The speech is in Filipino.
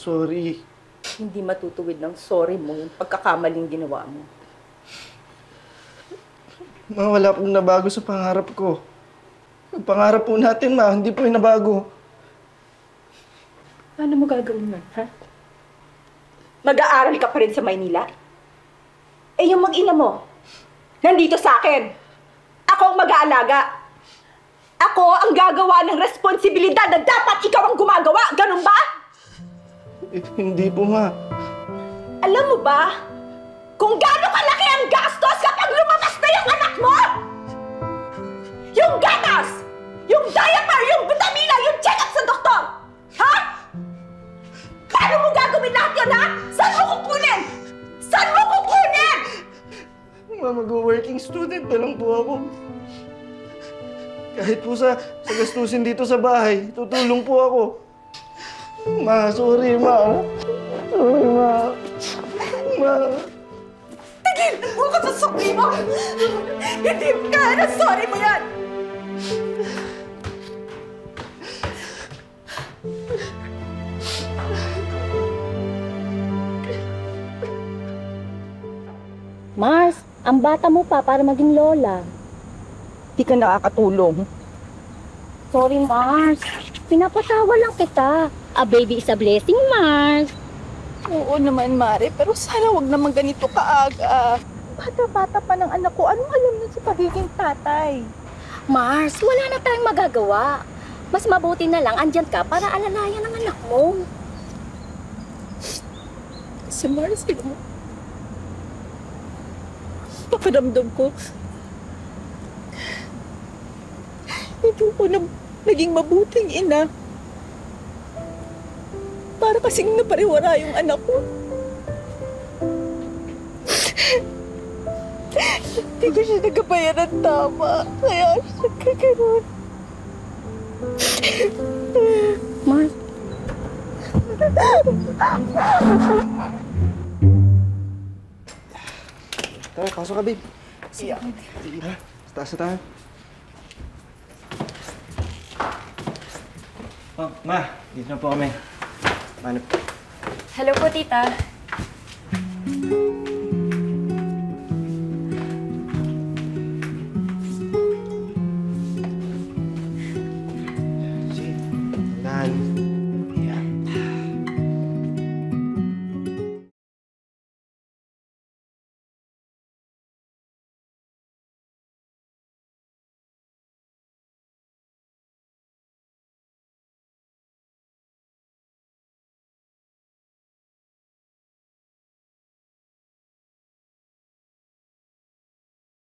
Sorry. Hindi matutuwid ng sorry mo yung pagkakamaling ginawa mo. Ma, wala pong nabago sa pangarap ko. Yung pangarap po natin, ma, hindi po yung nabago. Paano mo gagawin yun, ha? Mag-aaral ka pa rin sa Maynila? Eh, yung mag-ina mo, nandito sa akin. Ako ang mag-aalaga. Ako ang gagawa ng responsibilidad na dapat ikaw ang gumagawa. Ganun ba? Hindi po, ma. Alam mo ba kung gaano kalaki ang gastos kapag lumabas na yung anak mo? Yung gatas! Yung diaper! Yung vitamina! Yung check-up sa doktor! Ha? Paano mo gagawin lahat yun, ha? Saan mo kukunin? Saan mo kukunin? Ma, mag-working student na lang po ako. Kahit po sa gastusin dito sa bahay, tutulong po ako. Ma, sorry, ma. Sorry, ma. Ma. Tigil mo ka sa sukli mo! Hindi ka na sorry mo yan! Mars, ang bata mo pa para maging lola. Di ka nakakatulong. Sorry, Mars. Pinapatawa lang kita. A baby is a blessing, Mars. Oo naman, Mare, pero sana wag naman ganito kaaga. Bata-bata pa ng anak ko, anong alam nun sa pagiging tatay? Mars, wala na tayong magagawa. Mas mabuti na lang andyan ka para alalayan ang anak mo. Si Mars, mo. Pakiramdam ko. Hindi ko na naging mabuting ina. Para kasing napariwara yung anak ko. Hindi ko siya nagabayan ng tama. Kaya siya nagkakaroon. Mars. Tara, pasok ka, babe. Sige na. Taas na tayo. Oh, ma, dito na po kami. Manap. Hello po, tita.